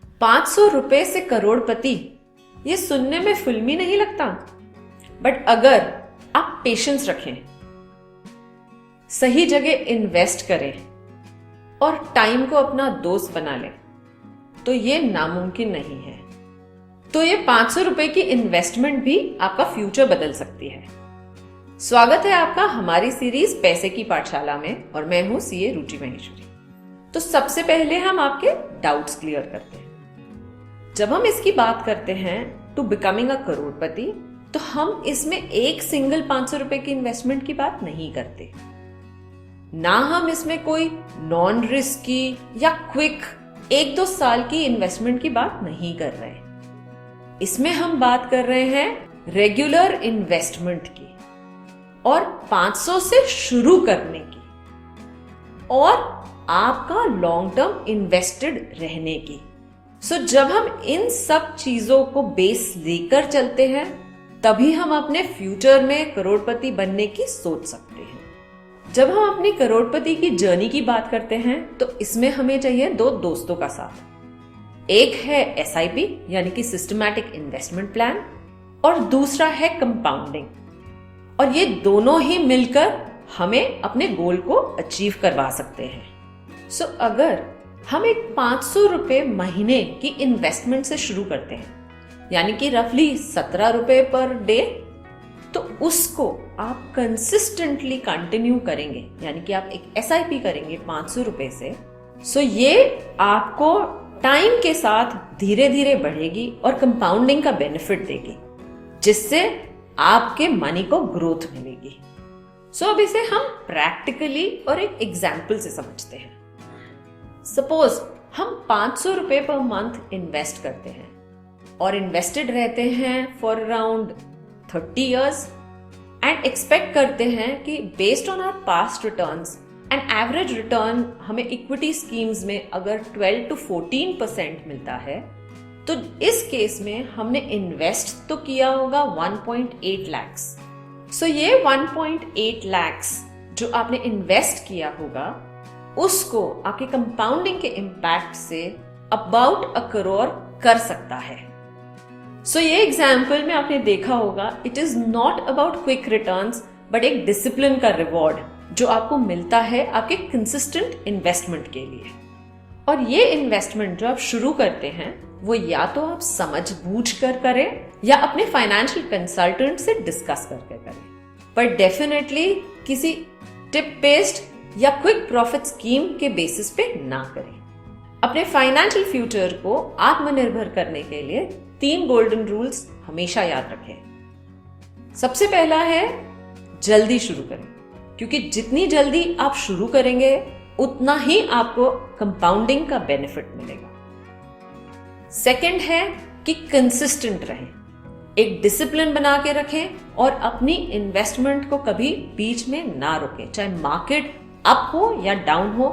₹500 से करोड़पति, ये सुनने में फिल्मी नहीं लगता? बट अगर आप पेशेंस रखें, सही जगह इन्वेस्ट करें और टाइम को अपना दोस्त बना लें, तो ये नामुमकिन नहीं है। तो ये ₹500 की इन्वेस्टमेंट भी आपका फ्यूचर बदल सकती है। स्वागत है आपका हमारी सीरीज पैसे की पाठशाला में और मैं हूं सीए रुचि महेश्वरी। तो सबसे पहले हम आपके डाउट्स क्लियर करते हैं। जब हम इसकी बात करते हैं टू बिकमिंग अ करोड़पति, तो हम इसमें एक सिंगल ₹500 की इन्वेस्टमेंट की बात नहीं करते। ना हम इसमें कोई नॉन रिस्की या क्विक 1-2 साल की इन्वेस्टमेंट की बात नहीं कर रहे। इसमें हम बात कर रहे हैं रेगुलर इन्वेस्टमेंट की और 500 से शुरू करने की और आपका लॉन्ग टर्म इन्वेस्टेड रहने की। जब हम इन सब चीजों को बेस लेकर चलते हैं, तभी हम अपने फ्यूचर में करोड़पति बनने की सोच सकते हैं। जब हम अपनी करोड़पति की जर्नी की बात करते हैं, तो इसमें हमें चाहिए 2 दोस्तों का साथ। एक है SIP यानी कि सिस्टमैटिक इन्वेस्टमेंट प्लान और दूसरा है कंपाउंडिंग। और ये दोनों ही मिलकर हमें अपने गोल को अचीव करवा सकते हैं। अगर हम एक ₹500 महीने की इन्वेस्टमेंट से शुरू करते हैं, यानी कि रफली ₹17 पर डे, तो उसको आप कंसिस्टेंटली कंटिन्यू करेंगे, यानी कि आप एक SIP करेंगे ₹500 से। ये आपको टाइम के साथ धीरे धीरे बढ़ेगी और कंपाउंडिंग का बेनिफिट देगी, जिससे आपके मनी को ग्रोथ मिलेगी। अब इसे हम प्रैक्टिकली और एक एग्जाम्पल से समझते हैं। सपोज हम ₹500 पर मंथ इन्वेस्ट करते हैं और इन्वेस्टेड रहते हैं for around 30 years and expect करते हैं कि based on our past returns and average return हमें इक्विटी स्कीम्स में अगर 12 to 14% मिलता है, तो इस केस में हमने इन्वेस्ट तो किया होगा 1.8 lakhs। ये 1.8 lakhs जो आपने इन्वेस्ट किया होगा, उसको आपके कंपाउंडिंग के इम्पैक्ट से अबाउट 1 crore कर सकता है। ये एग्जाम्पल में आपने देखा होगा, it is not about quick returns but एक डिसिप्लिन का रिवॉर्ड जो आपको मिलता है आपके कंसिस्टेंट इन्वेस्टमेंट के लिए। और ये इन्वेस्टमेंट जो आप शुरू करते हैं, वो या तो आप समझ बूझ कर करें या अपने फाइनेंशियल कंसल्टेंट से डिस्कस करके करें, पर डेफिनेटली किसी टिप बेस्ड या क्विक प्रॉफिट स्कीम के बेसिस पे ना करें। अपने फाइनेंशियल फ्यूचर को आत्मनिर्भर करने के लिए 3 गोल्डन रूल्स हमेशा याद रखें। सबसे पहला है जल्दी शुरू करें, क्योंकि जितनी जल्दी आप शुरू करेंगे उतना ही आपको कंपाउंडिंग का बेनिफिट मिलेगा। सेकंड है कि कंसिस्टेंट रहें, एक डिसिप्लिन बना के रखें और अपनी इन्वेस्टमेंट को कभी बीच में ना रोकें, चाहे मार्केट अप हो या डाउन हो,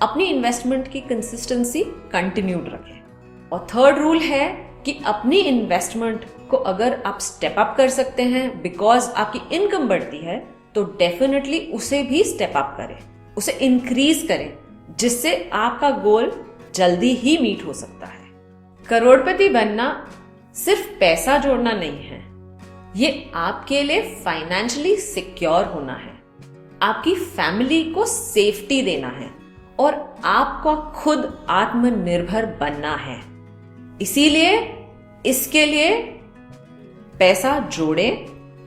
अपनी इन्वेस्टमेंट की कंसिस्टेंसी कंटिन्यूड रखें। और थर्ड रूल है कि अपनी इन्वेस्टमेंट को अगर आप स्टेप अप कर सकते हैं बिकॉज आपकी इनकम बढ़ती है, तो डेफिनेटली उसे भी स्टेप अप करें, उसे इंक्रीज करें, जिससे आपका गोल जल्दी ही मीट हो सकता है। करोड़पति बनना सिर्फ पैसा जोड़ना नहीं है, ये आपके लिए फाइनेंशियली सिक्योर होना है, आपकी फैमिली को सेफ्टी देना है और आपका खुद आत्मनिर्भर बनना है। इसीलिए इसके लिए पैसा जोड़ें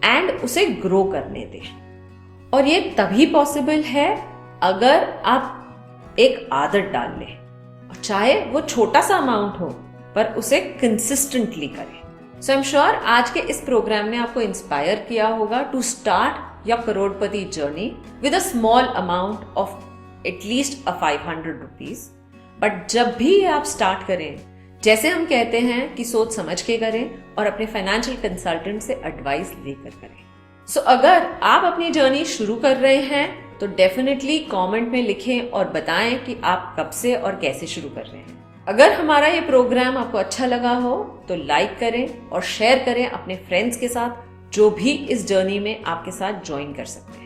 एंड उसे ग्रो करने दें। और ये तभी पॉसिबल है अगर आप एक आदत डाल लें, और चाहे वो छोटा सा अमाउंट हो पर उसे कंसिस्टेंटली करें। आई एम श्योर आज के इस प्रोग्राम ने आपको इंस्पायर किया होगा to start your crorepati journey with a small amount of at least 500 rupees. But जब भी आप स्टार्ट करें, जैसे हम कहते हैं कि सोच समझ के करें और अपने फाइनेंशियल कंसल्टेंट से एडवाइस लेकर करें। अगर आप अपनी जर्नी शुरू कर रहे हैं तो डेफिनेटली कमेंट में लिखें और बताएं कि आप कब से और कैसे शुरू कर रहे हैं। अगर हमारा ये प्रोग्राम आपको अच्छा लगा हो तो लाइक करें और शेयर करें अपने फ्रेंड्स के साथ, जो भी इस जर्नी में आपके साथ ज्वाइन कर सकते हैं।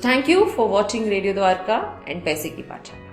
Thank you for watching radio Dwarka and पैसे की पाठशाला।